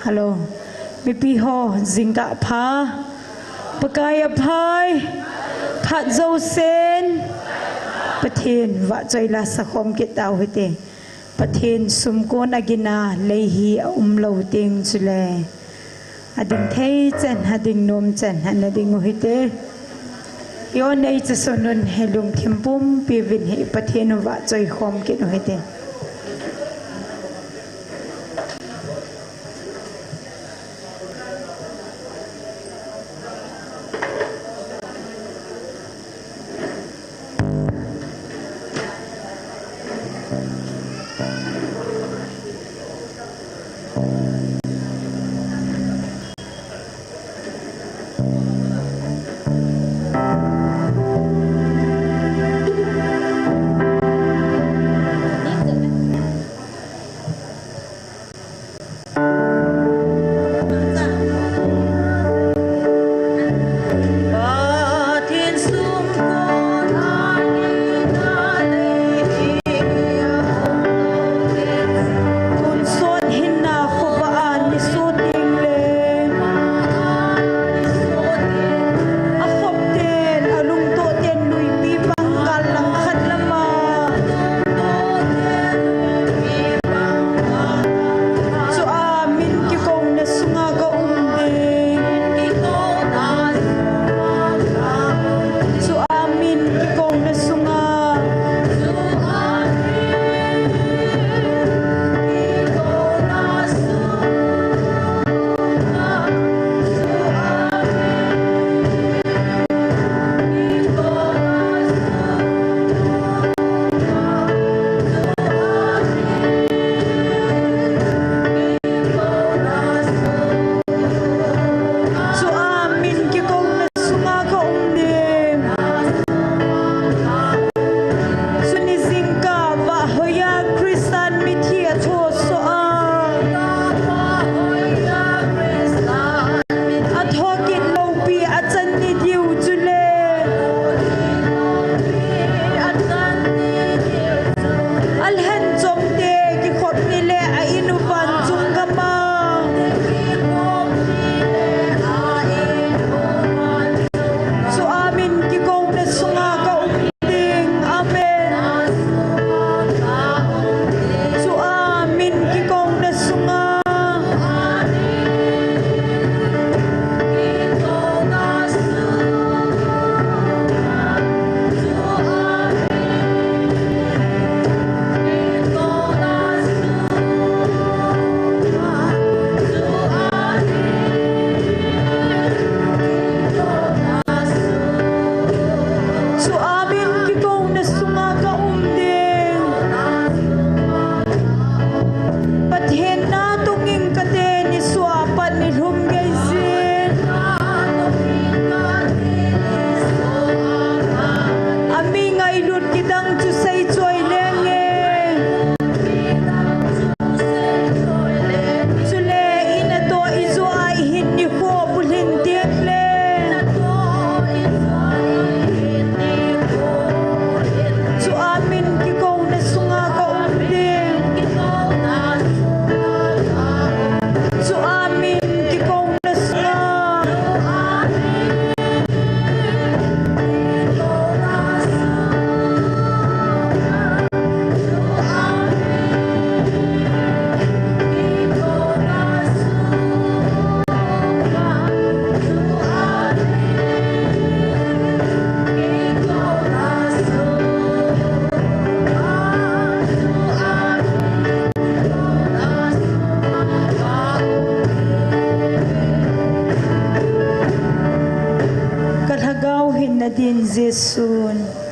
Hello. Mipiho zinga pa. Pagaya pai. Pat zo sen. Patin wa joy la sa khom kita hite. Patin sumko na gina lehi umlo ting chule. Ading thei chen hading nom chen hanading hite. Yo nei cha sonun helung thimpum pivin he patin wa joy khom kit hite. din Zesun.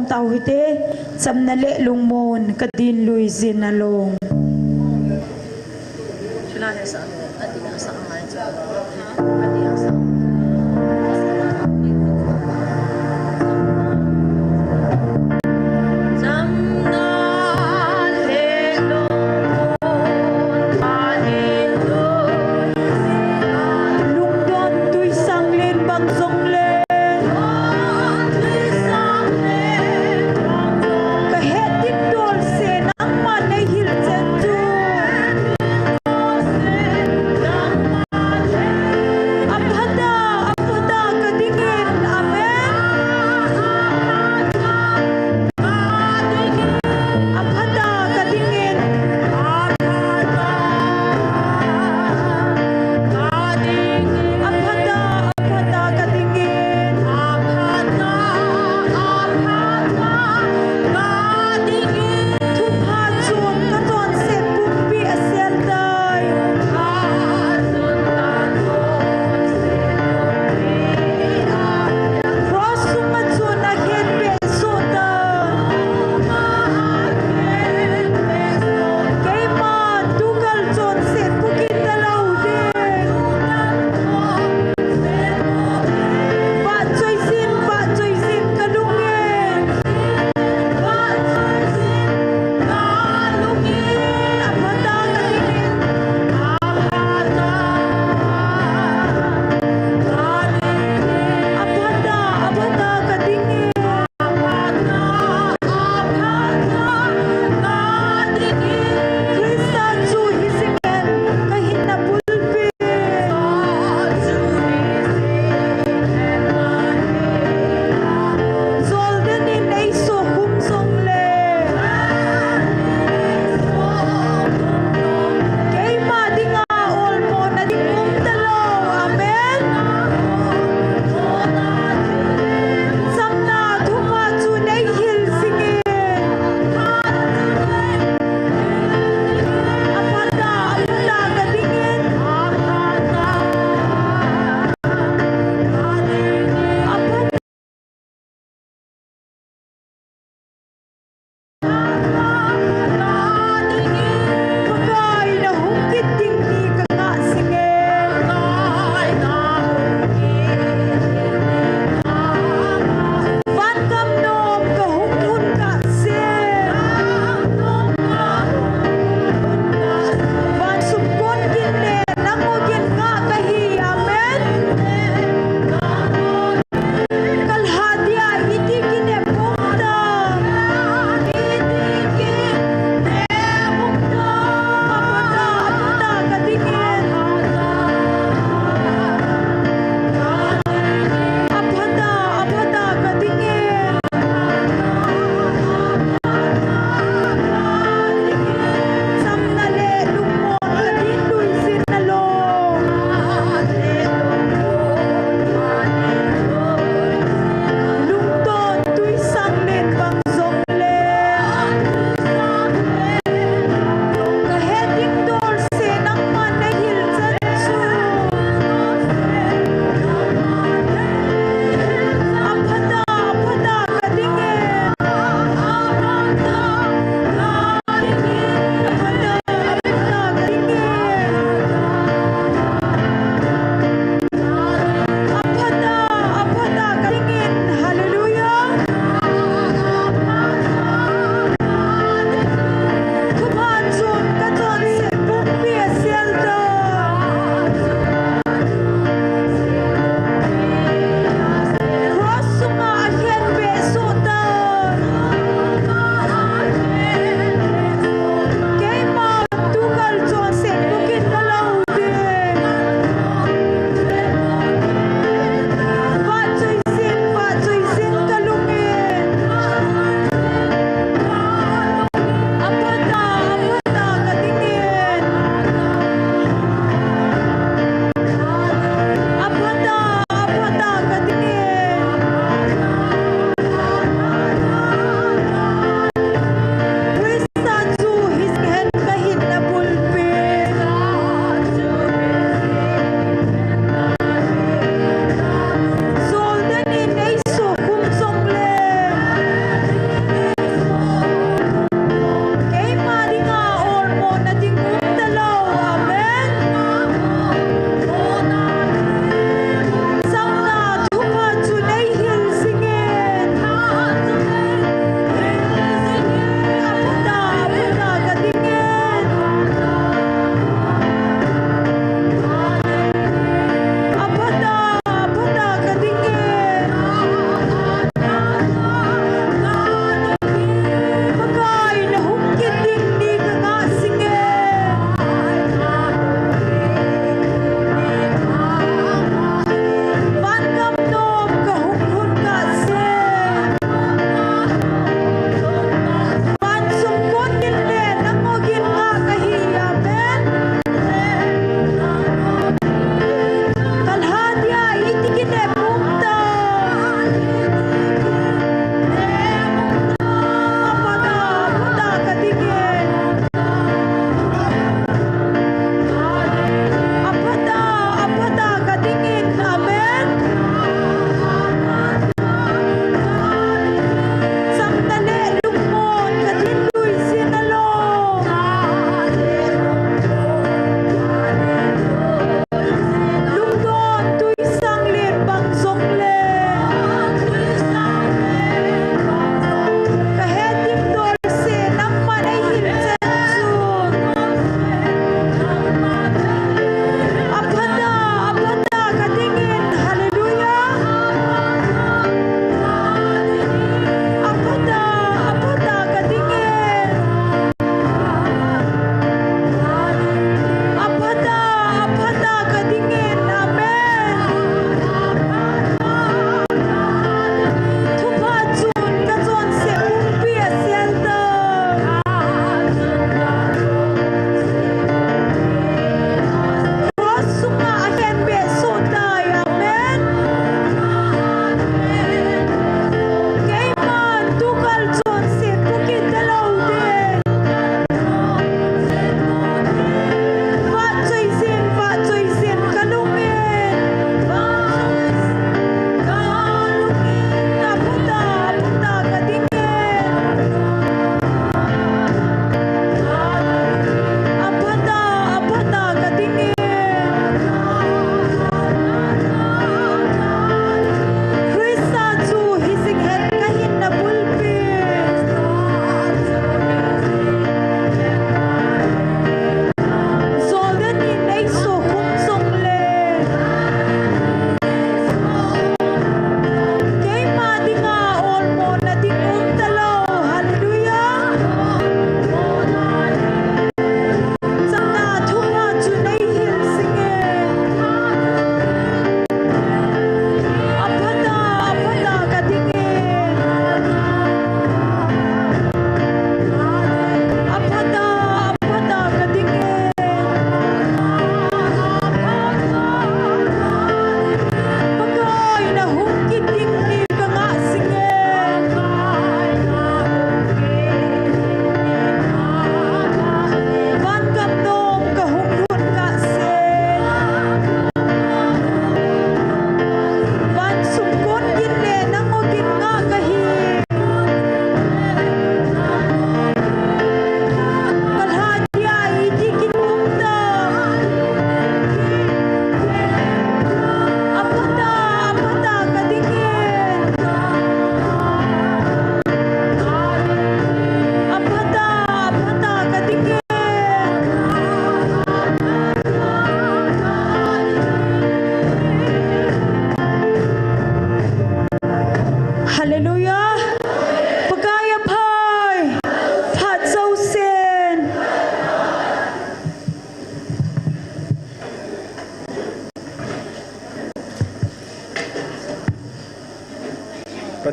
tau hite samna le lungmon kadin lui zin along Sila sa Adia sa amay Adia sa Kahit din dulce ng manay hilsen tu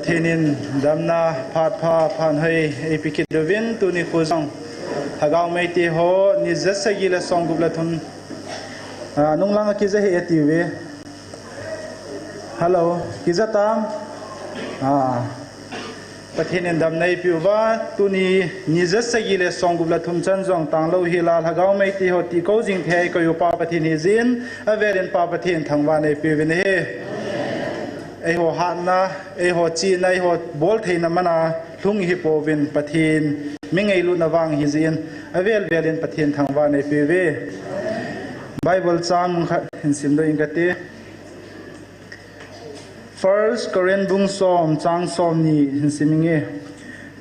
Pathinin damna phat pha phan hei epikit dovin tu NIKHO zong hagaw mai ti ho ni zasagi la song gubla thun nung lang ki za he atiwe hello ki za tam Pathinin damnai piwa tu ni zasagi la song gubla thun chan zong tang lo hi la hagaw mai ti ho ti ko jing the ko yu pa pathin hi zin averin pa pathin thangwa nei piwin he ho hatna ho chi na ho bol theina mana thung hi povin pathin mingai lu na wang hi zin avel velin pathin thangwa nei piwe Bible chang hin sim do ingate 1 Korean bung som chang som ni hin siminge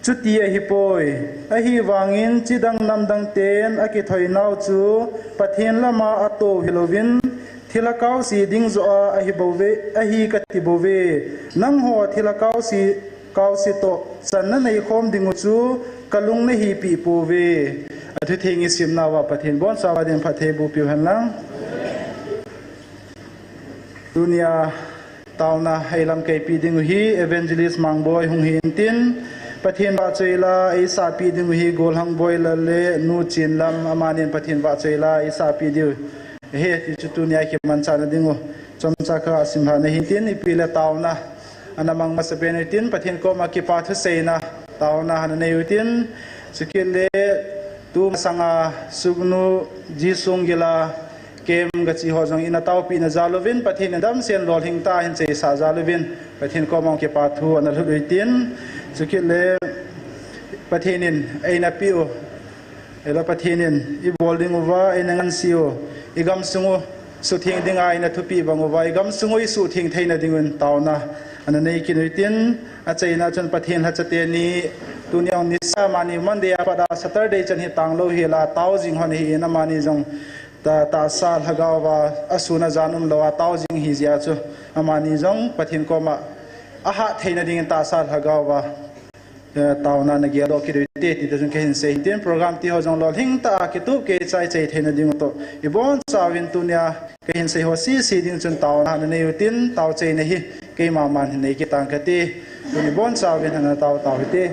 chuti a hi poi a hi wangin chidang namdang ten a ki thoinau chu pathin lama ato hilovin thilakau si ding zo a hi bove a hi kati bove nang ho thilakau si kau si to sanna nei khom dingu chu kalung ne hi pi pove athu thengi simna wa pathin bon sawa den phathe bu pi hanlang dunia tauna heilam ke pi dingu hi evangelist mangboy hung hin tin pathin ba choila ai sa pi dingu hi gol hang boy la le nu chin lam amanin pathin ba choila ai sa pi diu he ti chu nia ki man cha na dingu chomcha kha simha na hitin ipila tauna anamang masaben tin pathin ko ma ki pa thu seina tauna han ne yutin sikile tu sanga sugnu jisung gila kem gachi ho jong ina taw pi na zalovin pathin dam sen lol hing ta hin che sa zalovin pathin ko ma ki pa thu an lu tin sikile pathinin aina piu ela pathinin I bolding over inangan siu igam sungu su thing dinga ina thupi bangova igam sungu I su thing theina dingun tauna ananei kinuitin a chaina chon pathin ha chate ni tunyang ni sa mani monday pada saturday chan hi tanglo hela taw jing hon hi na mani jong ta sal hagawa asuna janum lawa taw jing hi zia chu amani jong pathin ko ma aha theina ding ta sal hagawa tauna na gia do ki te ti jong ke hin se tin program ti ho jong lo hing ta ki tu ke chai chai theina ding to ibon chawin tunya ke hin se ho si ding chun tauna na ne yutin taw chei ne hi ke ma man nei ki tang ka ti ibon chawin na taw taw te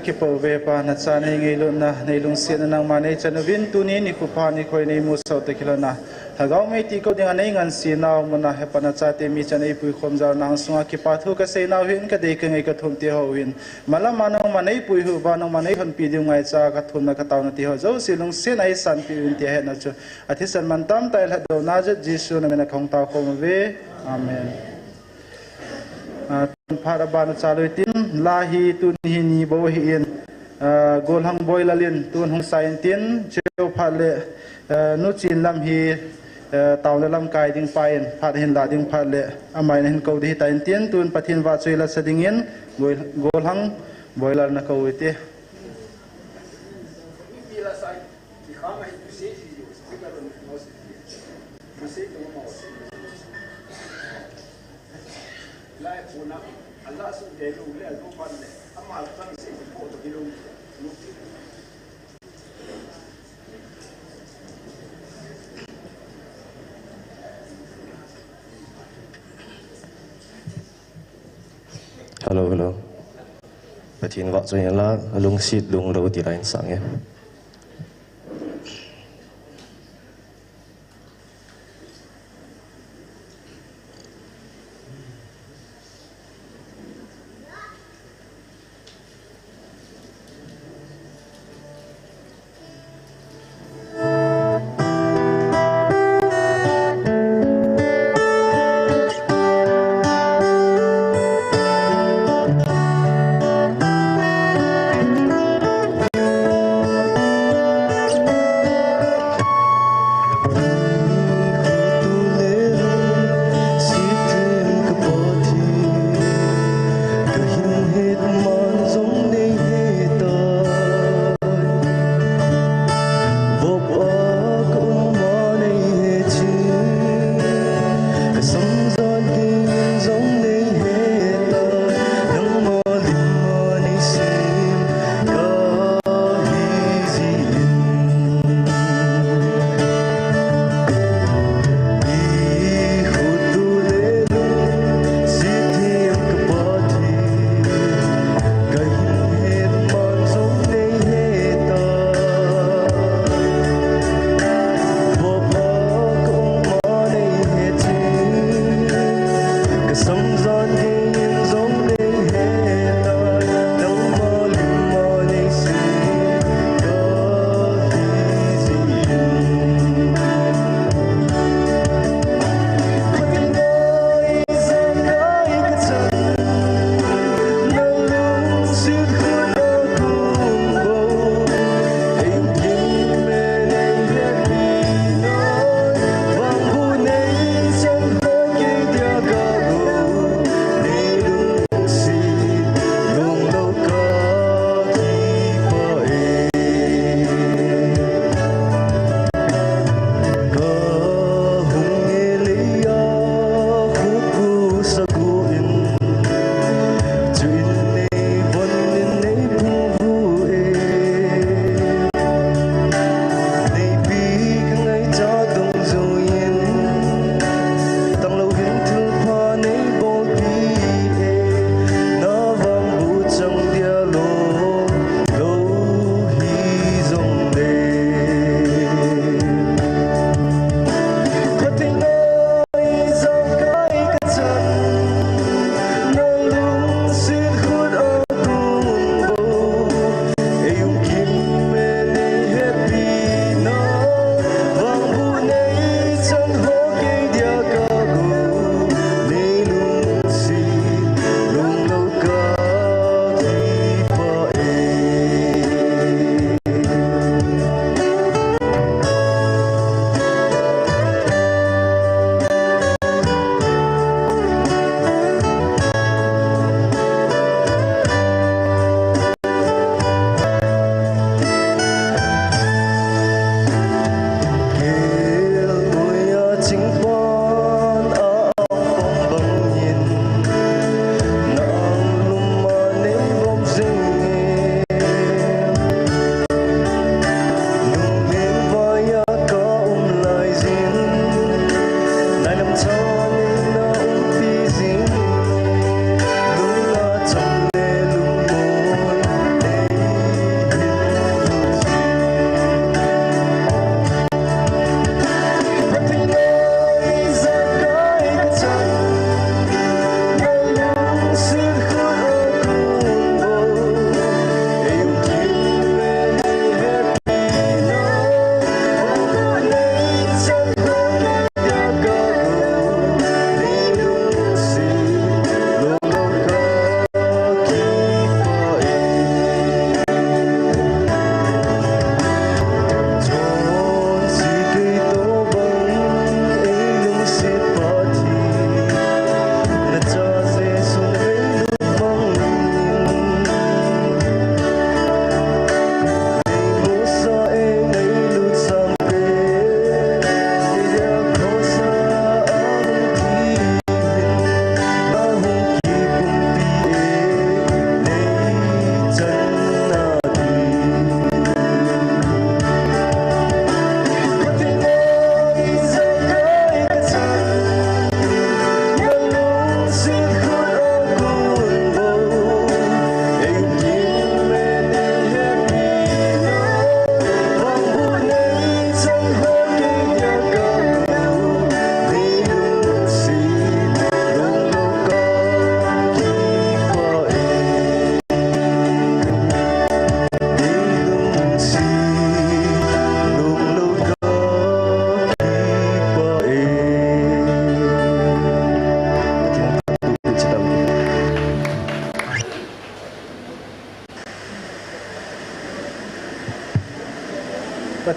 kipo ve pa na cha nei ngei lo na nei lung sian nang ma nei chanuvin tu ni ku pa ni khoi nei mu sau te kilana thagau mai ti ko ding anei ngan si naw mona he pa na cha te mi chanei pui khom jar nang sunga ki pa thu ka sei naw hin ka de ka ngai ka thum ti ho win mala manang manei pui hu ba nang manei hon pi ding ngai cha ka thum na ka taw na ti ho zo si lung sian ai san pi win ti he na chu athi san man tam tai la do na je jisu na mena khong taw khom ve amen phara ban chaloi tin lahi tun hi ni bo hi in gol hang boy lalin tun hong sain tin cheu phale nu chin lam hi tawn lam kai ding pain phat hin la ding phale amai hin ko di tain tin tun pathin wa choi la sadingin gol hang boiler na ko ite Hello. Pathin wa choi la lung sit lung ro ti lain sang e.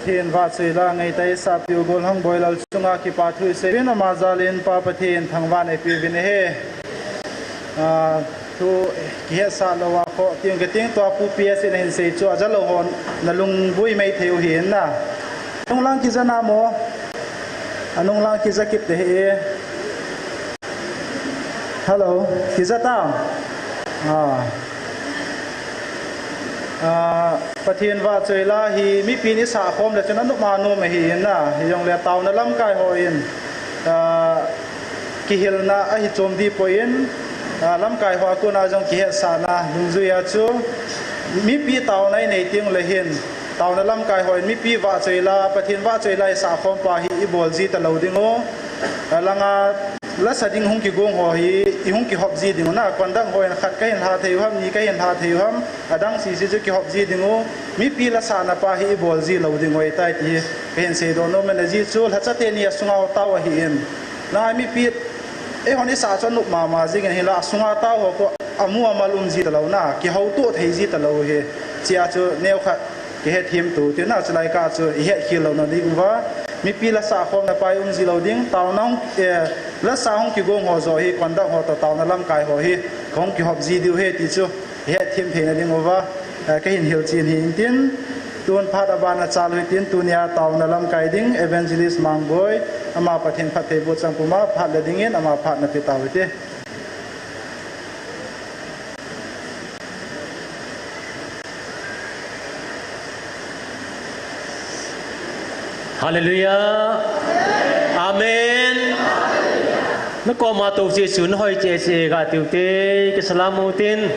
pathin va chuila ngai tai sa piu gol hang boilal chunga ki pa thui se bin ma zalin pa pathin thangwan e pi vin he thu ki sa lawa ko ting geting to pu ps in hin se chu ajalo hon nalung bui mai theu hin na nung lang ki jana mo anung lang ki zakip te he hello ki zata pathin va chuila hi mi pi ni sa khom le chana nu ma nu me hi na hi yong le taw na lam kai ho in ki hilna a hi chom di poin lam kai ho ku na jong ki he sa na lung zu ya chu mi pi taw nai nei ting le hin taw na lam kai ho mi pi va chuila pathin va chuila sa khom pa hi i bol ji ta lo dingo langa la sading hung ki gong ho hi I hung ki hop ji ding na kwandang ho khat kai ha theu ham ni kai ha theu ham adang si si ki hop ji dingo mi pi la sa na pa hi bol ji lo ding oi tai ti pen se do no men ji chu la cha te ni sunga taw hi in na mi pi e honi sa chon nu ma ji gen hi la sunga taw ho ko amu amalum ji ta lo na ki ho tu thei ji ta lo he chia chu neu khat ki he thim tu ti na chlai ka chu he khil lo na ding wa mi pi la sa khom na pai ji lo ding taw nong la sa hong ki gong ho zo hi kwanda ho to taw na lam kai ho hi khong ki hop ji diu he ti chu he thim the na ding wa ka hin hil chin hi tin tun phat abana chal hui tin tunia taw na lam kai ding evangelist mangboy ama pathin phathe bu changpuma phat la ding in ama phat na pi taw te Hallelujah. Amen. Nó có mà tổ chức xuống hỏi chế chế cả tiểu tế cái salam mutin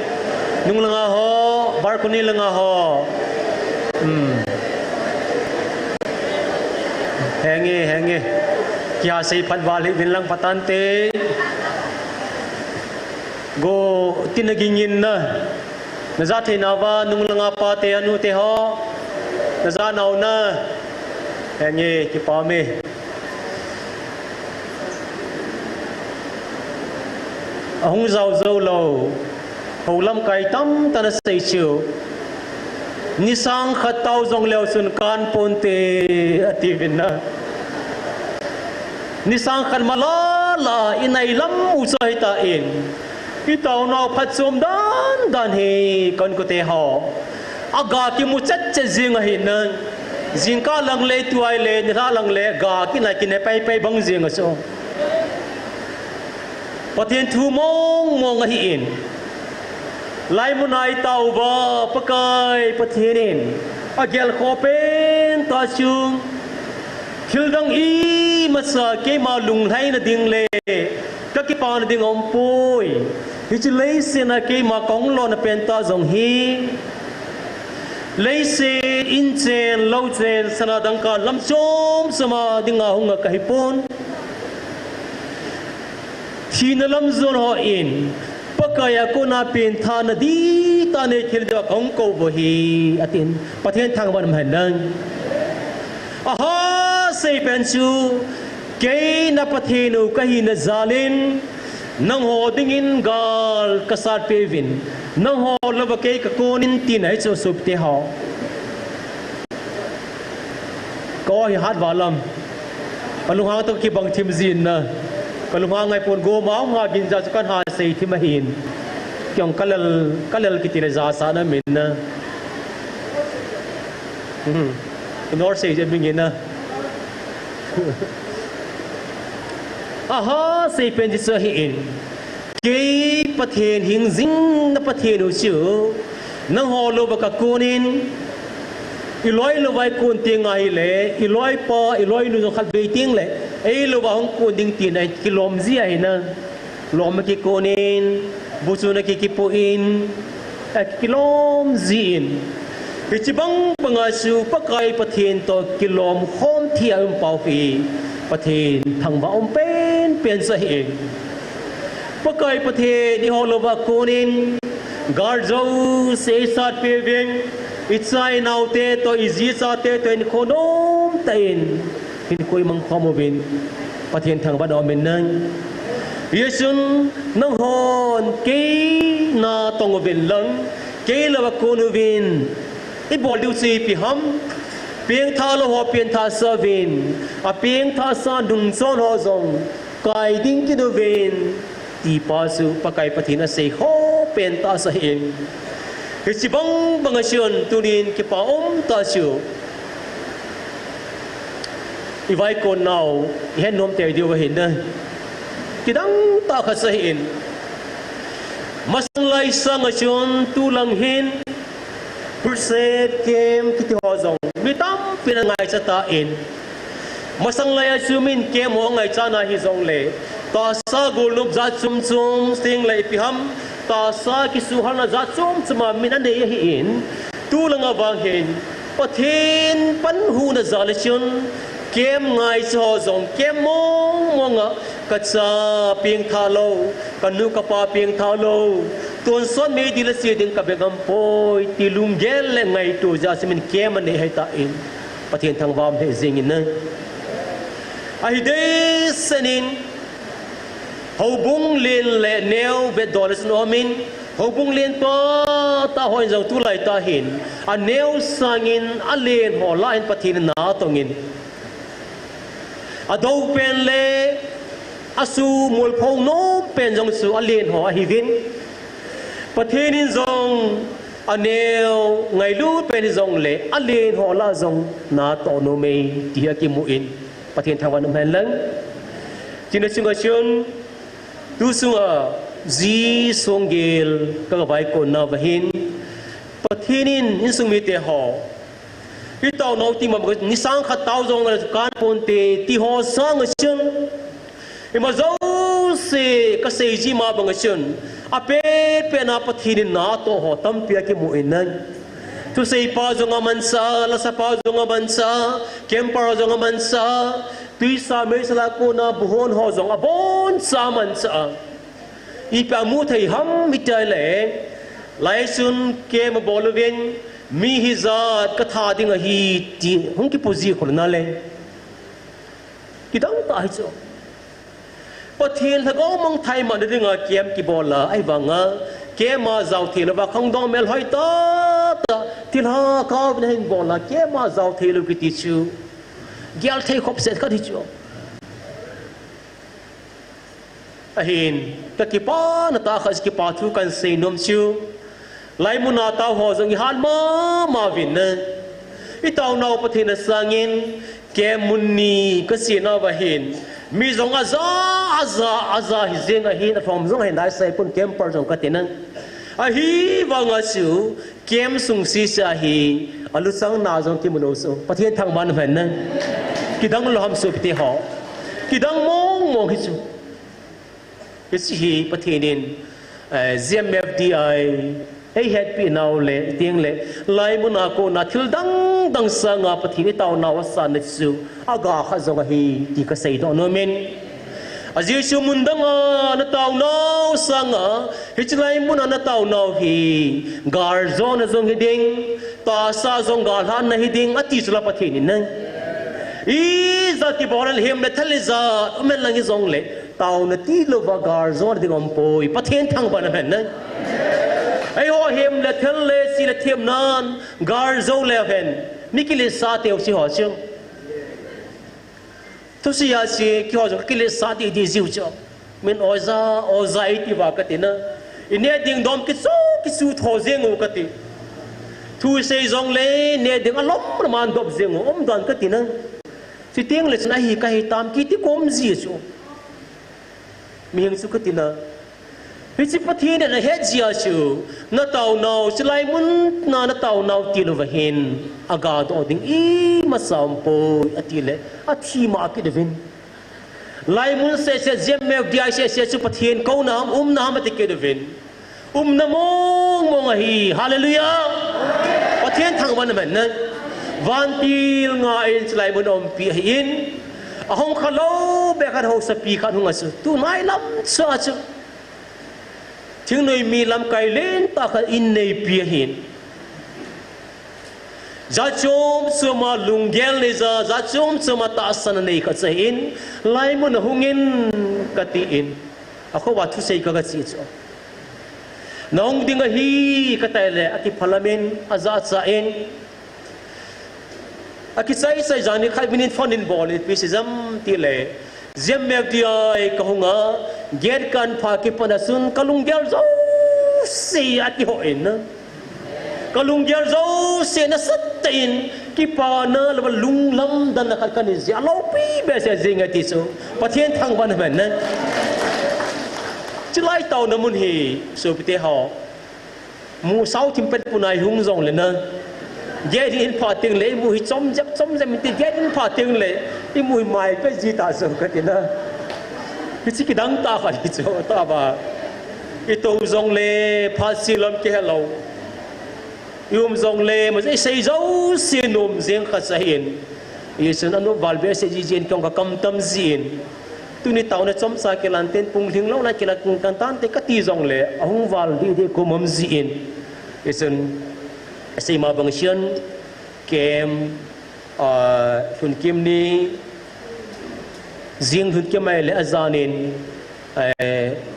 nung langa ho barkuni langa ho henge kia say phat wali bin lang patan te go tinagingin na za the na ba nung langa pa te anu te ho na za nau na henge ki pa me hong giàu dâu lầu hầu lâm cài tâm ta nó xây chiều ni sang khát tàu dòng leo xuân can ponte ativin na ni sang khát malala inay lam usay ta in itaw na phat som dan he kon ko te ho aga ki mu chat che jing a hin na jing ka lang le tuai le ni ra lang le ga ki na ki ne pai bang jing a so patien thu mong hi in lai munai tau ba pakai patienin agel khopen ta chung thildang I masa ke ma lung lai na ding le ka ki pa na ding om pui hi chi lei se na ke ma kong lo na pen ta jong hi lei se in chen lo chen sana dang ka lam chom sama dinga hunga ka hi pon khi nó lâm zon họ in pakaya ko na pin tha na di ta ne khil da kong ko bo hi atin pathen thang ban man nang aha sei pen chu ke na pathenu ka hi na zalin nang ho ding in gal kasat pevin nang ho lova ke ka konin tin ai cho sup te ho ko hi hat walam palung hang to ki bang thim zin na kalunga ngai pon go mau nga ginja chukan ha sei thi mahin kyong kalal kitire za sa na min na nor sei je bingin na aha sei pen ji so hi in ke pathen hing jing na pathen u chu nang ho lo ba ka kunin iloi lo vai kun ting ai le iloi pa iloi nu khat be ting le ei lo ba hong kun ding tin ai kilom ji ai na lom ki konin busu na ki kipuin kilom zin ichibang pangasu pakai pathin to kilom khom thiam pau fi pathin thang ba om pen sa hi pakai pathin ni ho lo ba kunin garzo se sat pe veng Itsai naute to izi sa te to in khonom tain in koi mang khomovin pathian thang ba do men nang yesun nang hon ke na tong vin lang ke la ba konovin I bol du si pi ham pieng tha lo ho pieng tha sa vin a pieng tha sa dung son ho zong kai ding ki do vin ti pa su pakai pathina sei ho pen ta sa hin hi chi bang bang sion tunin ki pa ta su i vai kon nau hen nom te dio hin na ki dang ta kha sa hin masang lai sang sion tu lang hin perset kem ki ho zong mi tam pinangai sa ta in masang lai asumin kem ho ngai cha na hi zong le ta sa gul nup za chum chum sing lai pi ham ta sa ki su hal na za chum chuma min an nei hi in tu lang awang hin pathin pan hu na za le chun kem ngai cho zong kem mong ka cha pieng tha lo kan nu ka pa pieng tha lo tuan son me di la si ding ka begam poi ti lum gel le ngai tu ja simin kem an nei hai ta in pathin thang wam he zing in na ai de senin hậu bung lên lệ neo về đó là nó min hậu bung lên ta hỏi rằng tu lại ta hin anh neo sang in anh lên họ lại anh pathin na tông in đâu pen lệ asu mul phong no pen trong su anh lên họ hi vin pathin in dòng anh neo ngày lú pen dòng lệ anh lên họ là dòng na to no me tia kim mu in pathin thang văn hem lăng chỉ nói chung là tu sunga zi songgel ka vai ko na vahin pathinin in sung mi te ho hi taw no ti ma ni sang kha taw jong kan pon te ti ho sang chun i ma zo se ka se ji ma bang chun a pe na pathinin na to ho tam pia ki mu inan tu sei pa jong man sa la sa pa jong man sa kem pa jong man sa tui sa me sala ko na buhon ho zong abon sa man sa i pa mu thei ham mi tai le lai sun ke ma bolwen mi hi zat ka tha ding a hi ti hong ki pozi ko na le ki dang ta hi cho pathian tha go mong thai ma ding a kem ki bola ai wanga ke ma zau thi la wa khong dong mel hoi ta til ha ka ne bola ke ma zau thi lu ki ti chu gyal thei khop set ka thi chu ahin ka ki pa na ta khas ki pa thu kan sei nom chu lai mu na ta ho jong han ma vin na i taw nau pathin sangin ke munni ka si na wa hin mi jong aza hi zeng a hin from jong hen dai sai pun kem par jong ka tenang a hi wanga chu kem sung si sa hi alu sang na jong ki muno so pathian thang ban ven na ki dang lo ham so pite ho ki dang mong hi chu ki si pathianin Gmfdi ai het pi naw le tiang le lai mu na ko na thil dang sa nga pathini taw na wa sa na chu aga kha jong hi ti ka sei do no men aji chu mun dang na taw no sanga hi chlai mun na taw no hi gar zone jong hi ding ta sa jong gar han na hi ding ati chula pathini na i zati boral hem na thal za men lang hi jong le taw na ti lo va gar zone ding om poi pathen thang ban men na ai ho hem le thel le si le thiam nan gar zo le hen mikile sa te si ho chung tu si ya si ki ho ki le sa ti di ziu cho men oza ti wa ka ti na ine ding dom ki su tho zeng ka ti thu se zong le ne ding alom man dop zeng om don ka ti na si tiang le na hi ka hi tam ki ti kom zi chu mi hing su ka ti na hi chi pathin na he jia chu na taw nau silai mun na taw nau ti lo hin aga do ding i ma sam po atile athi ma ki devin lai mun se Gmfdi se chu pathin ko na na ma ti ki devin na mong hi hallelujah pathin thang ban man na van til nga in silai mun om pi hin ahong khalo be khan ho sa pi khan hunga su tu nai lam cha chu tiếng nơi mi làm cày lên ta khá in này bia hin giá chôm sơ mà lùng gel này ra giá chôm sơ mà ta san này khá say in lại muốn hung in cái ti in à khó vào thu say cái gì cho nong dinga hi cái tay lệ ati parliament azat sa in akisai sai jani khai binin fonin bol pisizam ti le Gmfdi KHOMNA get kan pha ki panasun kalungyal zo si ati hoin na kalungyal zo se na satin ki pa na lung lam dan na kan ji alo pi be se zinga ti so pathian thang ban ben na chilai tau na mun hi so pite ho mu sau thim pet punai hung zong le na get in pha ting le mu hi chom jam ti get in pha ting le i mu mai pe ji ta so ka ti na ki chi dang ta kha ti cho ta ba i to zong le pha silom ke hello yum zong le ma sei zo si num zeng kha sa hin i sun anu valbe se ji jin kong ka kam tam zin tu ni tau na chom sa ke lan ten pung ling lo na ke la kung kan tan te ka ti zong le ahung val di ko mom zin i sun sei ma bang sian kem thun kim ni riêng thun kim mai le azanin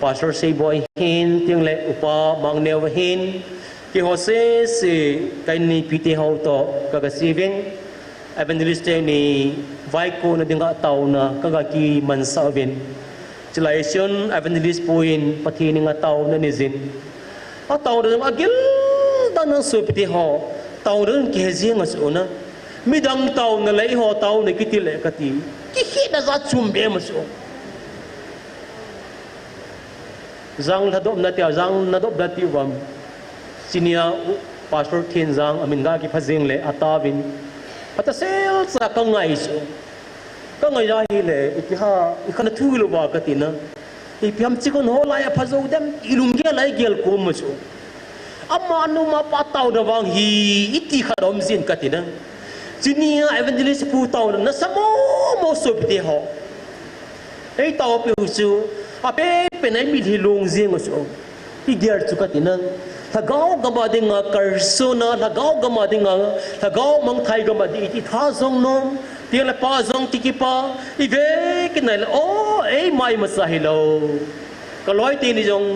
pastor sei boy hin tiếng le upa mang neo hin ki ho se si kai ni pite ho to ka ga siving evangelist ni vai ko na dinga TAONA ka ga ki man sa vin chilation evangelist point pathi ni nga taw na ni zin a taw na agil dan su pite ho taw ren ke riêng as ona midang taw na lai ho taw na ki ti le ka ti ki hi da za chum be ma so zang la dop na tia zang na dop da ti wam sinia pastor Thin Zang amin ga ki phazing le atawin pata sel sa ka ngai so ka ngai ja hi le ki ha i khana thu lu ba ka ti na i pyam chi kon ho la ya phazo dem ilung ge lai gel ko ma so amma nu ma pa taw da wang hi iti khadom zin ka ti na sinia evangelist pu taw na samo mo so pte ho ei taw pe su ape pe nai mi thi long zing so i ger chu ka ti na thagao gama dinga karsona thagao gama dinga thagao mang thai gama di ti tha zong nom tiang la pa zong tikipa i ve ke nai la o ei mai ma sa hello ka loi ti ni jong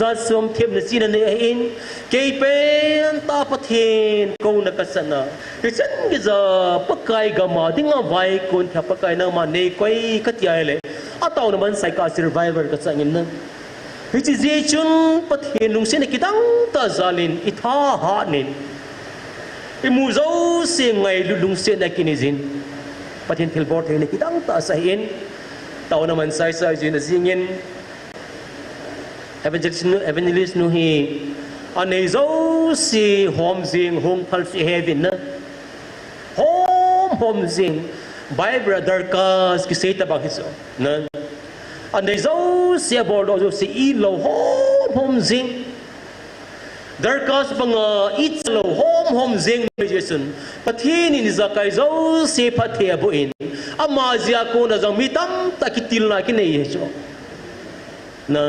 za som thiep na chin na in ke pen ta pathin ko na kasana ke chan ge za pakai gama dinga vai kon tha pakai na ma nei koi khatia le ataw na man sai ka survivor ka changin na which is ye chun pathin lung sen kitang ta zalin itha ha nin imu zo se ngai lung sen na kinizin pathin thil bor the kitang ta sa in taw na man sai sai jin zingin evangelist nu hi anei zo si hom zing hong phal si heaven na hom zing by brother kas ki sei ta ba hiso na anei zo si abor do si i lo hom zing dar kas banga it lo hom zing me jesun pathin in zakai zo si pathe bu in ama zia ko na zang mitam takitil na ki nei so na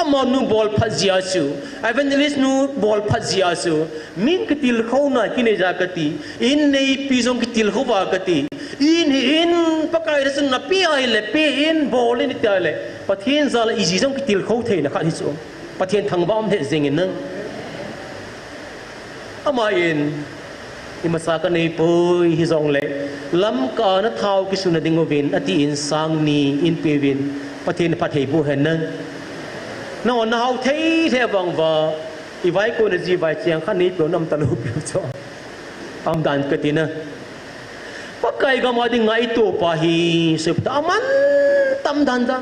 amma nu bol phazia su evangelist nu bol phazia su min kitil khona kine jakati in nei pizong kitil khowa kati in pakai rasun na pi ai le pe in bol ni tale pathin zal izi jong kitil kho the na kha hi so pathin thang bam the zing in ama in imasa ka nei poi hi zong le lam ka na thau ki suna dingovin ati in sang ni in pevin pathin pathei bu hen na no na hau thei the bang wa i vai ko na ji vai chiang khan ni pro nam talu pi cho am dan ka ti na pakai ga ma ding ngai to pa hi se ta man tam dan da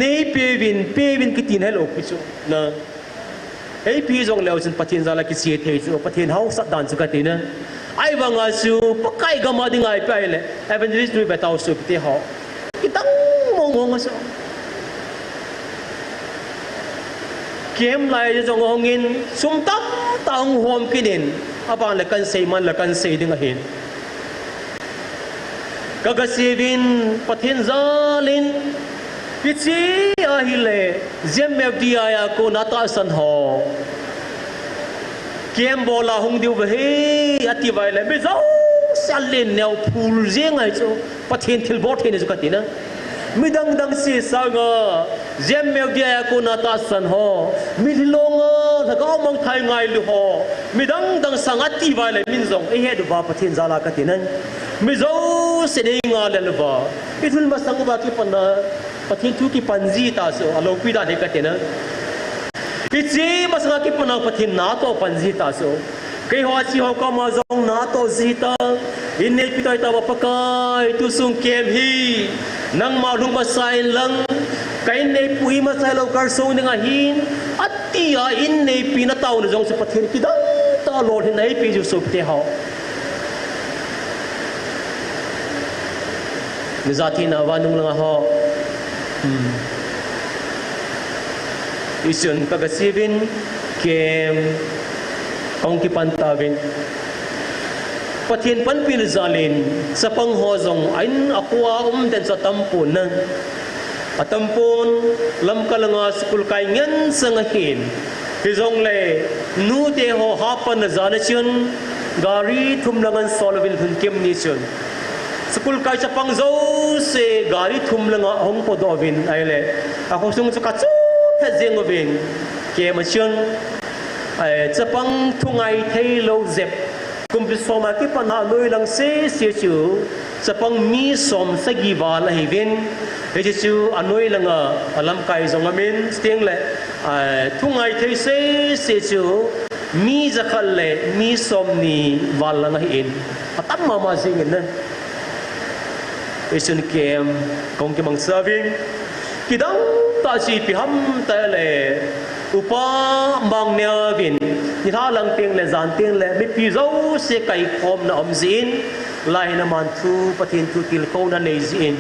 nei pevin ki tin hello pi cho na ei pi jong leo chen pathin zala ki sie thei cho pathin hau sat dan chu ka ti na ai wanga su pakai ga ma ding ai pai le evangelist nu ba tau su ti ho ki tang mong so kem lai jong hongin sum tam tang hom kinin abang la kan sei man la kan sei ding a hin kaga sevin pathin zalin pichi a hile Gmfdi aya ko nata san ho kem bola hung diu he ati vai le be zo salin neu phul jeng ai cho pathin thil bot he ne zu katina midang si sanga Gmfdi aya ko nata san ho midlonga thật có mong thay ngài lưu họ mi đăng sang ắt ti vai lại min dòng ấy hết và phát hiện ra là cái tiền nên mi dâu sẽ đi ngài lại và ít hơn mà sang vào cái phần phát hiện thu cái phần gì ta số alo quy đã để cái tiền nên ít gì mà sang cái phần phát hiện nát to phần gì ta số cái hoa chi họ có mà dòng nát to gì ta in này kita tahu apa kai tu sung kem hi nang mau lung masai lang cái này pui masai lau kar sung dengan hin atia in này pi na tahu na jong seperti ini kita ta lor hin này pi ju seperti hao nizati na wanung lang ho isun kagasibin kem kong kipantawin phát hiện phân pin zalin sa pang hozong ain aqua den sa tampon na atampon lam kalanga school kai ngan sang hin hizong le nu te ho hapan zanachun gari thum langan solvil hun kem ni chun school kai sa pang zo se gari thum langa hong podovin aile ako sung ka chu the zengovin ke ma chun ai sa pang thungai thei lo zep cùng với số mà cái phần nào nuôi lăng xế xế chữ sẽ bằng mi xóm sẽ ghi vào là hình viên để chữ anh nuôi lăng ở làm cái giống amen tiếng lệ thu ngày thấy xế chữ mi ra khăn lệ mi xóm ni vào là hình tắm mà gì nghe nè để chữ kem công cái bằng sơ viên khi đó ta chỉ bị hâm tại lệ upa mang neo vin ni tha lang tiếng le zan tiếng le mi pi zo se kai khom na om zin lai na man thu pathin thu til ko na nei zin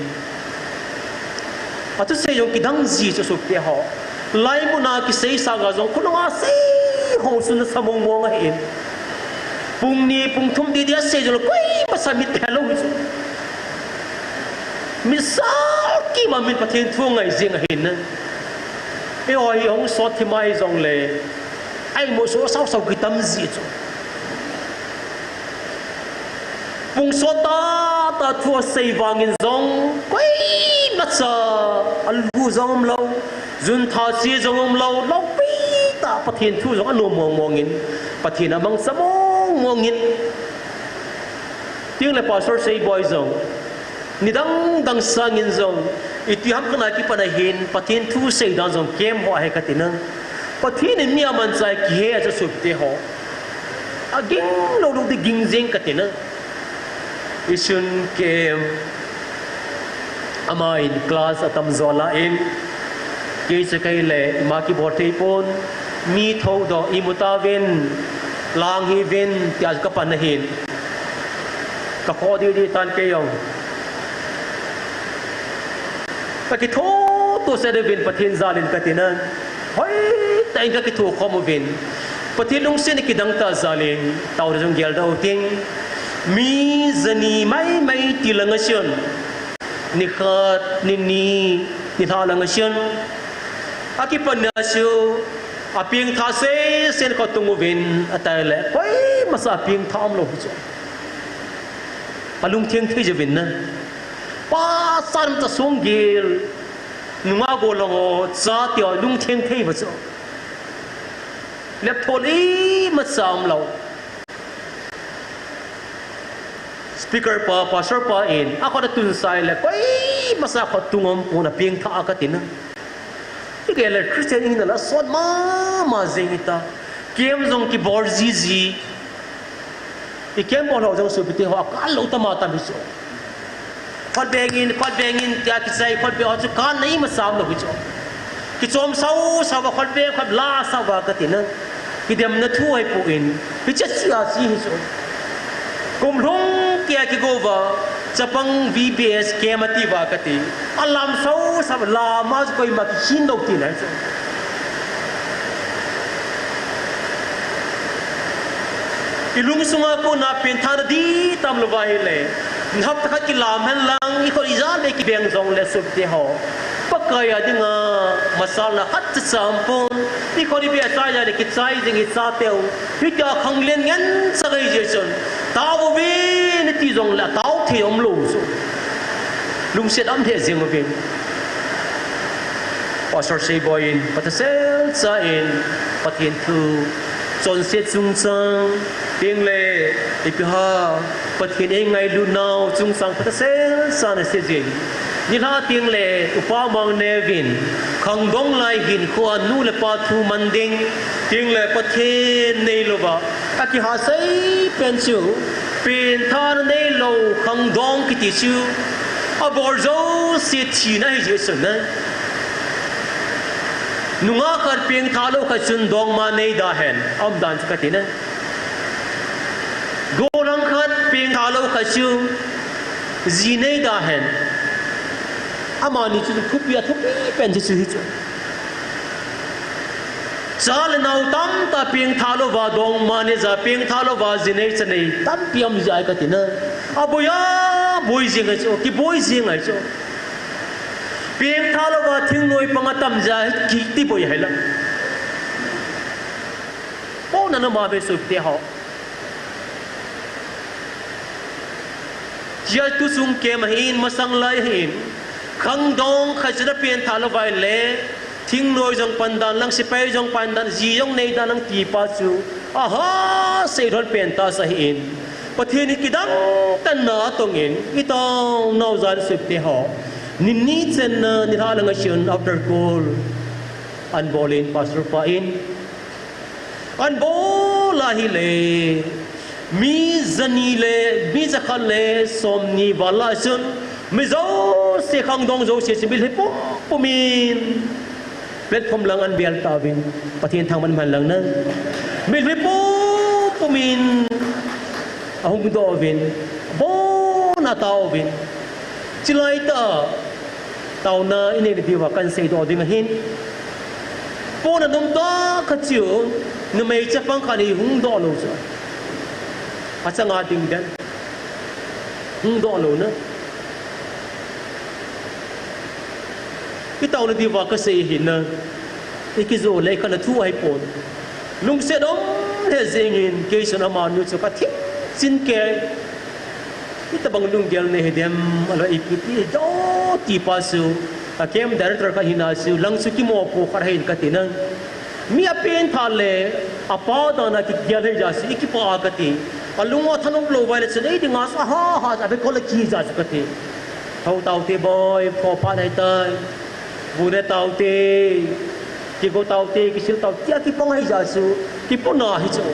atu se yong ki dang ji cho su pe ho lai mu na ki sei sa ga zong khun nga se ho sun sa mong mong a in pung ni pung thum di dia se jo koi pa sa mit hello mi sa ki ma min pathin thu ngai zing a hin na cái hồi ông sót thì mai dòng lệ anh một số sau cái tâm gì chứ vùng số ta thua xây vàng in dòng quay mất sợ anh vu dòng ông lâu dùn thà xia dòng ông lâu lâu bí ta phát hiện thu dòng anh nô mong in phát hiện mang sắm mong in tiếng là pastor xây boy dòng ni dang sang in dòng itu ham kena ki pada hin pathin thu sei dan jong kem ho hai katina pathin ni aman sai ki he aja subte ho aging lo lo di ging jing katina isun kem ama in class atam zola in ke sakai le ma ki bothei pon mi tho do imutaven lang hi ven tiaj ka pan hin ka kho di tan ke yong cái thô tôi sẽ được viên phát hiện ra lên cái tiền này, hỏi tại cái thô không viên, phát hiện lúc xin cái đăng ta ra lên, tàu được dùng gel đầu tiên, mi zani mai ti lang asion, ni khat ni tha lang asion, aki panasio, apieng tha se sen ko tungu viên, atai le, hỏi masa apieng tham lo hujo, palung thieng thi je viên na. Pasal ta sunggil nunga golongo za tio lung theng thei bacho lep tholi ma sam lo speaker pa pastor pa in ako na tun sai le koi masa ko tungom puna ping tha ka tin ke le christian in la sod ma zengita kem jong ki bor ji i kem bo lo jong su piti ho ka lo ta ma ta biso phát bengin tia kisai phát beng chu kan nei ma sam lo bicho ki chom sau ba phát beng phát la sau ba ka tin ki dem na thu ai pu in ki cha sia si hi so kum rong kia ki go va chapang vbs kemati va ka ti alam sau sab la ma koi ma ki hin do tin ai so ilung sunga ko na pen thar di tam lo vai le hấp tắc cái làm hen lang iko izan be ki beng zong le sub te ho pakaya dinga masala hat sampon iko ni be sa ya ki chai ding i sa teu hi ka khang len ngan sa gai je chon taw vi ni ti zong la taw the om lu so lung set am the jing mo ve Pastor Seboyin patasel sa in patin thu chon se chung sang ting le ipiha patin ei ngai lu nau chung sang patasel sa na se jin ni la ting le upa mang nevin khang dong lai hin kho nu le pa thu manding ting le patin nei lo ba aki ha sai pen chu pin than nei lo khang dong ki ti chu abor zo se thi na je sun na nunga kar ping thalo kha chun dong ma nei da hen am dan ka ti na gorang khat ping thalo kha chu ji nei da hen amani chu thupi pen ji chu hi chu chal nau tam ta ping thalo wa dong ma ne za ping thalo wa ji nei chanei tam piam ja ka ti na abuya boi ji ngai chu ki boi ji ngai chu ping thalo wa thing noi panga tam ja ki ti boi hai la po na ma be su te ho ya tu sung ke mahin masang lai hin khang dong khajra ping thalo wa le thing noi jong pandan lang sipai jong pandan ji jong nei dan lang ti pa chu aha sei rol pen ta sa hin pathin ki dang tan na tongin itong nau zan sip te ho ninni chen na ni ha lang asion after call an bolin pastor pa in an bola hi le mi zani le mi zakhal le somni wala sun mi zo se khang dong zo se bil he po min platform lang an bial tawin pathin thang man lang na mil he po min ahong do vin bo na taw vin chilai ta TAONA ine di wa kan sei do ding hin po na dum ta khachiu nu mei chapang khani hung do lo cha achanga ding dan hung do lo na ki TAONA di wa ka sei hin na ikizo le kana thu ai pon lung se dom he zingin ke sona ma nu chu ka thi sin ke ita bang lung gel ne hedem ala ipiti do ti pasu a kem director ka hina su lang su ki mo po khar hin ka tinang mi a pen thale apa da na ki gel he ja si ki pa ka ti alungo thanum lo vai le se nei dinga sa ha a be kol ki ja su ka ti thau tau te boy pho pa dai tai bu ne tau te ki go tau te ki sil tau tia ki pong hai ja su ki po na hi chu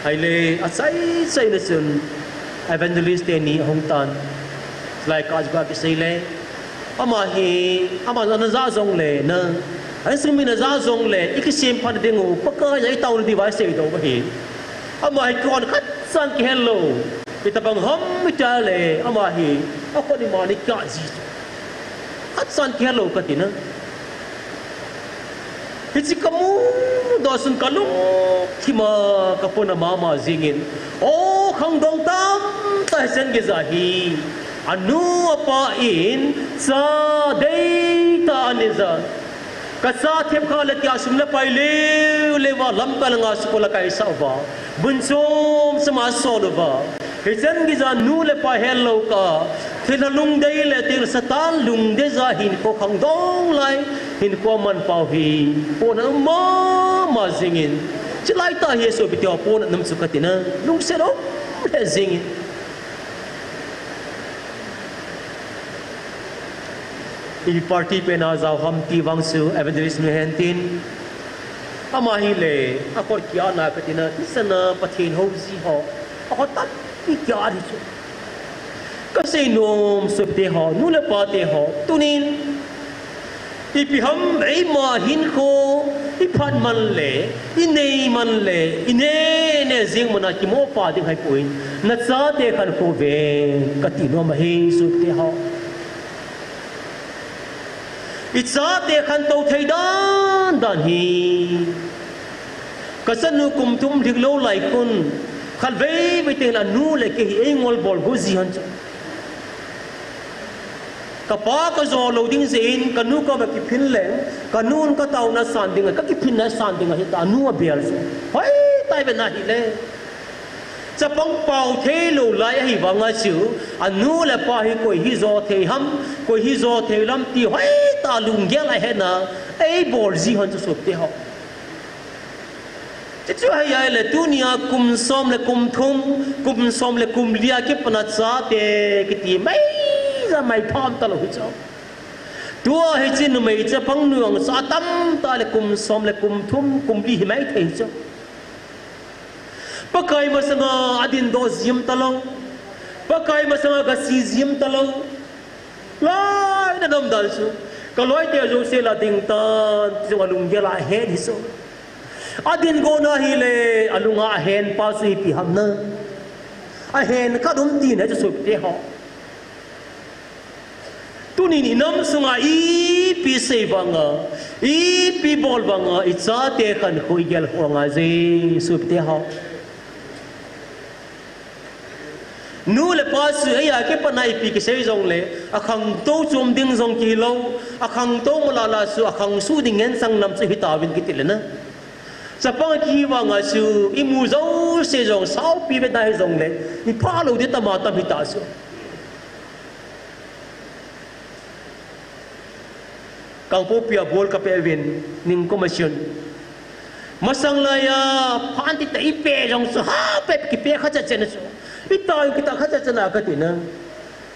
hai le a sai na sun evangelist ni hong tan lai ka ga ki sei le ama na za zong le na ai sing mi na za zong le iki sim phan de ngo pa ka ya tau di wa sei do ba hi ama hi kon khat san ki hello ita bang hom mi ta le ama hi a ko ni ma ni ka ji khat san ki hello ka ti na Hiji kamu dosun kalu kima kapuna mama zingin oh khang dong tam ta sen ge zahi anu apa in sa dei ta niza ka sa them kha le tia sum le pai le wa lam ka nga su ko la kai sa ba bun som sama so do ba hizen ge za nu le pa hello ka thila lung dei le tir satan lung de za hin ko khang dong lai hin ko man pau hi pon ma zingin chilai ta hi so bitio pon nam su katina lung se do le zingin i party pe na za ham ti wang su evangelist nu hentin ama hi le akor kya na katina isana pathin ho ji ho akor tat ki kya ri chu kasi nom sub te ho nu le pa te ho tunin ipi ham ei ma hin ko iphan man le inei man le ine ne jing mana ki mo pa ding hai poin na cha te khan ko ve kati no ma he sub te ho itsa te khan to thai dan hi kasanu kum tum thik lo lai kun khal ve ve te la nu le ke hi ngol bol go ji han kapa ka zo lo ding zein kanu ka ba ki phin le kanun ka TAONA san ding ka ki phin na san ding hi ta nu a bel so hoi tai be na hi le chapang pau the lo lai hi wanga chu anu le pa hi koi hi zo the ham koi hi zo the lam ti hoi ta lung ghé lại hết na ấy bồi gì hơn cho sụp thế họ chứ hay là tu nia kum som là kum thum kum som là kum lia cái phần sa te cái gì mấy ra mày phom ta rồi cho tua hay chín mày cho phăng nuông sa tâm ta là kum som là kum thum kum lia mấy thấy cho pakai mà sang adin do zim ta lo pakai mà sang cái si zim ta lo lại nó đâm đal số cái lối tiêu dùng xe là tình ta dùng alung ghé lại hết đi số adin go na hi le alunga hen pa si pi hamna a hen ka dum ti na cho so te ho tu ni nam sunga i pi se banga i pi bol banga i cha te kan khoi gel ho nga je so te ho nu le pa su ya ke pa nai pi ke se jong le a khang to chum ding jong ki lo a khang to mo la su a khang su ding en sang nam se hi ta win ki ti le na sa pang ki wa nga su i mu zo se jong sao pi be dai jong le ni pa lo de ta ma ta mi ta su kang po pia bol ka pe win ning commission masang la ya phan ti ta i pe jong su ha pe ki pe kha cha chen su i ta ki ta kha cha chana ka ti na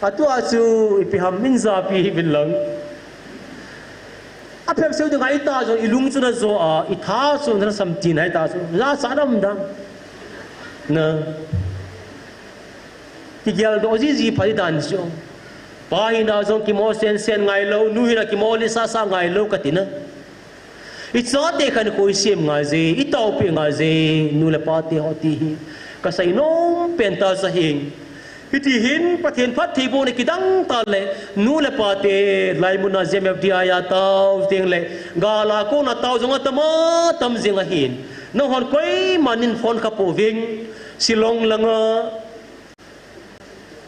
atu a su i pi ham min za pi bin lang a phek seu ding ai ta zo ilung chu na zo a i tha chu na sam tin ai ta chu la sa dam dam na ti gyal do ji phai dan chu pa hi na zo ki mo sen sen ngai lo nu hi na ki mo li sa sa ngai lo ka ti na i cha te khan ko sim ngai je i tau pe ngai je nu le pa te ho ti hi ka sai nom pen ta sa hing iti hin pathen phat thi bo ne kidang ta le nu le pa te lai mun na Gmfdi ya taw ting le gala ko na taw zonga tama tam zinga hin no hon koi manin phone ka po ving silong langa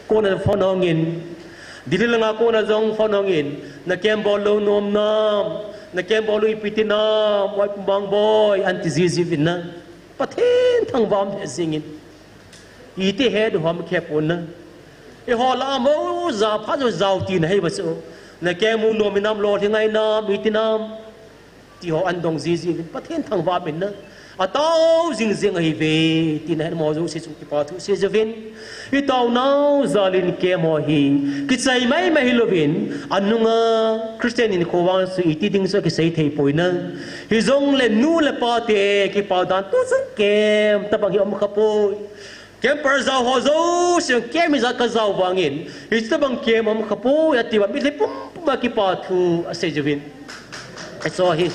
ko na phone ngin dili langa ko na zong phone ngin na kem bol lo nom nam na kem bol ipitina wai bang boy anti zizi vinna pathen thang bam singin ite head hom khepun na e hola mo za pha zo zau tin hai ba so na ke mu no mi nam lo thi ngai na mi ti nam ti ho an dong zi pathen thang wa min na a tao jing jing ai ve tin hai mo zo se chu ki pa thu se jovin i tao nau zalin ke mo hi ki chai mai mai lovin anunga christian in khowang su iti ding so ki sei thei poina hi zong le nu le pa te ki pa dan tu sang kem ta bang hi om khapoi kem par zau ho zo siang kem za ka zau bangin hi ta bang kem om khapoi ati ba mi le pum ba ki pa thu a se jovin ai so hi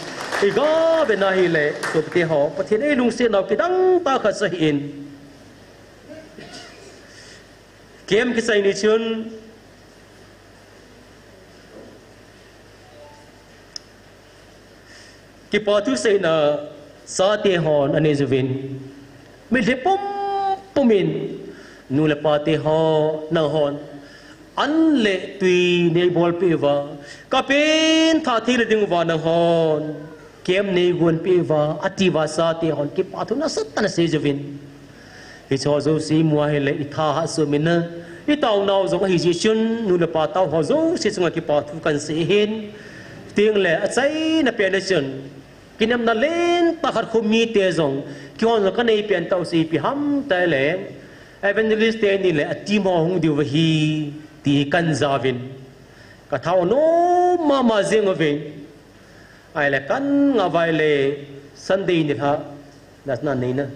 i ga be na hi le so te ho pathin ei lung se naw ki dang ta kha sa hin kem ki sai ni chun ki pa thu sei na sa te hon ane jovin mi le pum pumin nu le pa te ho na hon an le tui nei bol pe wa ka pen tha thi le ding wa na hon kem nei gun pe wa ati wa sa te hon ki pa thu na sat na se jovin hi cho zo si mua he le i tha ha so min na i tau nau zo hi ji chun nu le pa tau ho zo se chunga ki pa thu kan se hin ting le a chai na pe na chun kinam na len ta khat khum mi te zong ki hon ka nei pen tau si pi ham ta le evangelist te ni le ati mo hung diu wa hi ti kan zawin ka thau no ma zeng ave ai le kan nga vai le sunday ni ha das na nei na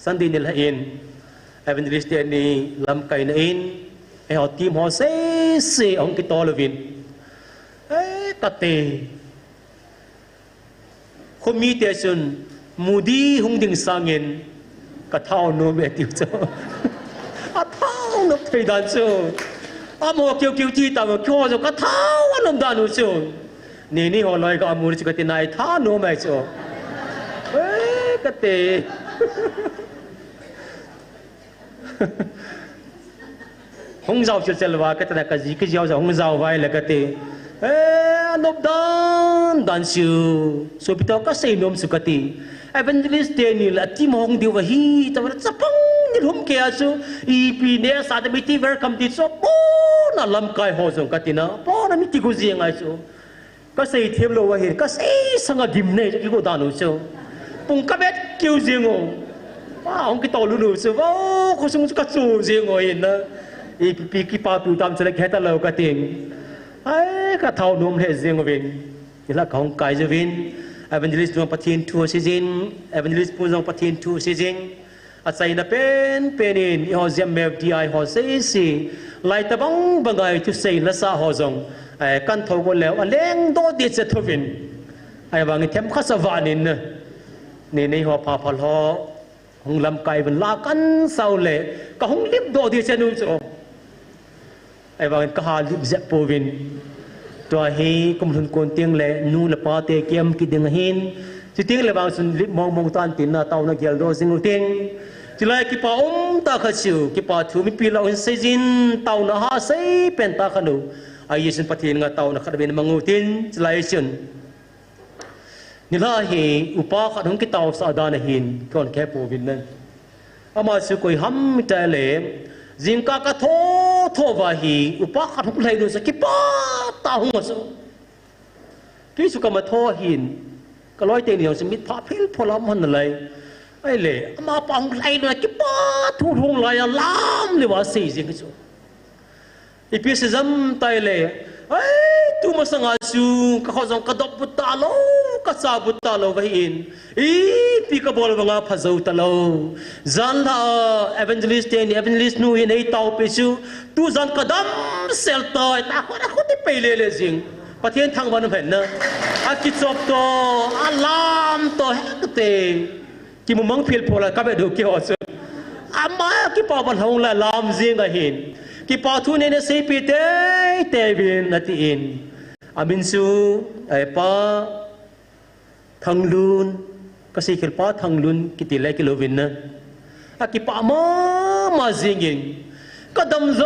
sunday ni la in evangelist te ni lam kai na in e ho tim ho se ong ki to lovin e ta te communication mudi hung ding sangin ka thao no me tiu cho a thao no thei dan cho a mo kiu kiu chi ta mo kyo cho ka thao anom dan no cho ni ho loi ka amur chi ka ti nai tha no mai cho e ka te hung zau chu chelwa ka ta ka ji ki jiao za hung zau vai la ka te nộp đàn siêu so bị tao các xây nôm sự cati evangelist tên ni là tim hong điều và hi tao là chấp băng như hôm kia su ip nè sa tao bị ti welcome ti so po na lam kai ho zong cati na po na mi ti gu riêng ai su ก็ใส่เทียมโลวะเห็นก็ใส่สังกิมเนี่ยอีกคนตาหนูเชียวปุ่งกระเบ็ดคิวเสียงอ๋ว้าองค์กิตอลูหนูเชียวว้าเขาสมมติก็สู้เสียงอ๋เห็นนะอีปีกีปาปิวตามเสล็กแค่ตะเลวกระเตียงไอ้กระเท่านุ่มเฮเสียงอ๋วินนี่ละของกายจะวินEvangelist ดวงปะทินทัวร์ซีซิน Evangelist ผู้ดวงปะทินทัวร์ซีซินอาศัยนับเป็นอินอีหัวเจียมเมฟดีไอหัวเสียสีไล่ตะบังบังไงทุเสียละสาหัวจงกันทอกแล้วเล้งโดดดิจะทวินไอ้บางทีเทมข้าสวานินนี่ในหัวพาพลอหงลำไก่เป็นลากันเศร้าเละก็หงลิบโดดดิจะนุ่งจงไอ้บางทีก็หาลิบเจ็บปวินตัวเฮกุมทุนโกนเตียงเละนูละปาเตเกียมกิดงหินจิตเตียงเลยบางส่วนลิบมองตันตินนาเตานักเกลโดสิงห์เตียงจิไลกิปาตาขัดชิวกิปาทูมิปีเราอินเซจินเตานาฮาเซเป็นตาขนูอายุสินปฏิงาเตานักขัดเป็นมังงูตินจิไลชินนี่ละเฮอุปาขัดหงกิเตาสาดานหินก่อนแค่ปูวินนั้นอามาสุกุยฮัมมิตาเลจิงกากะโทวาฮีอุปาขัดหงไหลดูสกิปาตาหงมาสุกิสุกมาโทหินก็ร้อยเตียงอย่างสมิธพาพิลพลามันอะไรไอ้เล่มาปองไหลดูกิปาทุหงไหลล้ามเลยว่าสี่จิงกิสุอีพีสิจัมไตเล่ไอ้ตูมาสังอาชูก็เขาส่งกระดบบุตตาโลก็ซาบุตตาโลไปอินอีปีกบอลบังอาพะเจ้าตาโลจันลาเอเวนเจลิสต์นี่เอเวนเจลิสต์นู่นไอ้เต้าไปชูตูจันกระดมเซลตอยตาคนคนที่ไปเลยจิงประเทศทางวันเห็นนะอากิจบตัวอาลามตัวแฮกเตกิมุมังพิลพลกับดูกี่หัวสุดอามากิปาบันหงละลามจิงก็เห็นกิปาทุนเนี่ยเซปิเตเตวินนาทีอินอามินซูไอ้ป้าทางลุนก็สิขิลป้าทางลุนกิติเล็กกิโลวินนะอากิปามาจิงก็ดำโจ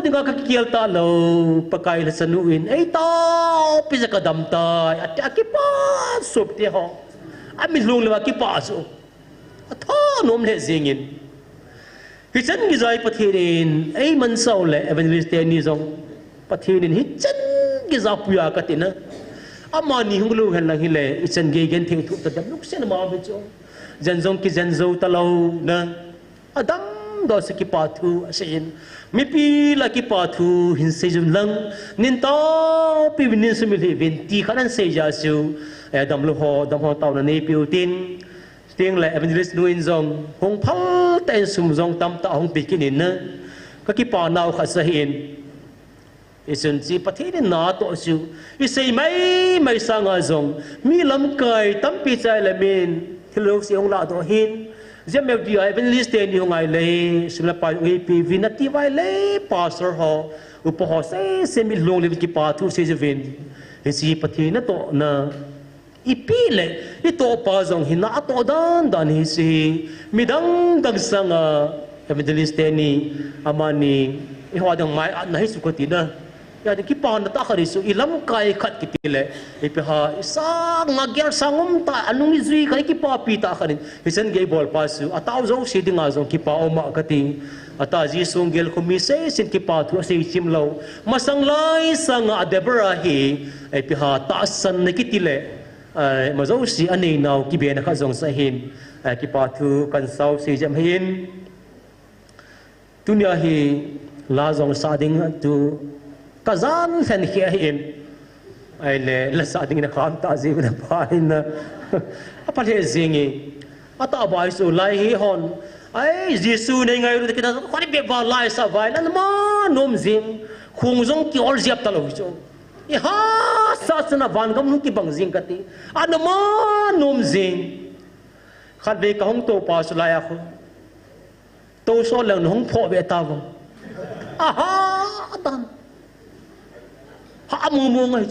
ดึงก็เกี่ยวตาโลปะกายละสนุอินไอ้ตาพิจก็ดำตายอากิปาสุบที่ห้องอามิลุงเลยว่ากิปาสุท่านมเลจิงฮิจันกิจายประเทศอินไอ้มันเศร้าเลยเอเวนเจลิสต์นี่จงประเทศอินฮิจันกิจาปุยากตินะอามานี่ฮงลูเห็นละฮิเลฮิจันเกย์เทงทุกตะดับลูกเส้นมาบิจงจันจงกิจันโจตะลาวนะอดัมดอสกิปาทูเสียนมีปีละกิปาทูหินเซจุลังนินตาปีวินินสมิลิวินตีขันเซจาสูดัมลูฮอดัมฮอตาวนันเอพิวตินเตียงเลยเอเวนเจลิสต์นูอินจงหงพัลเตนสุมจงตำตาหงปีกินินนะก็กิปานาวขัดเสียนอิสุนจีประเทศนาโตสูอิเซไม่สังอาจงมีลำไก่ตั้มปีใจละมินที่ลูกเสียงลาโตหินเจ้าเมลดีไอเป็นลิสต์เต็นยังไงเลยสุนัขไปปีวินาทีไว้เลยพาสร์ฮออุปหอเซมิลงเลยกิปาทูเซจวินอิสีประเทศนั้นโตนะอีปีเลยอีโตปาจงหินนาโตดันฮิซีมีดังสังอาเป็นลิสต์เต็นนี่อามานีอีหัวดังไม้อันไหนสุขตินะยาดิคิปานตาคาริสุอิลัมไก่ขัดกิติเลยอีพิหาสังงาเกลสังมตาอันนุ่งอิซุยกันคิปาปีตาคารินฮิสันเกย์บอลพาสุอัตเอาจงสิดิงอาจงคิปาอมาคติอัตอาจีสุงเกลคุมิเซสินคิปาทุเซซิมเลวมาสังไลสังอาเดบราฮีอีพิหาตาสันนกิติเลยมาจงสิอันนี้นาวกิเบนข้าจงสะหินคิปาทุกันเศร้าสิจำหินตุนยาฮีลาจงสาดิงตุkazan sen khiahin ai le la sa ding na kham ta ji na pain na apa le zingi ata bai su lai hi hon ai jisu nei ngai ru kita ko ni be ba lai sa vai lan ma nom zing khung jong ki ol jiap ta lo chu i ha sa sana van gam nu ki bang zing kati an ma nom zing khat be ka hong to pa su lai a khu to so lang hong pho be ta vong aha tan ha mu mu ngai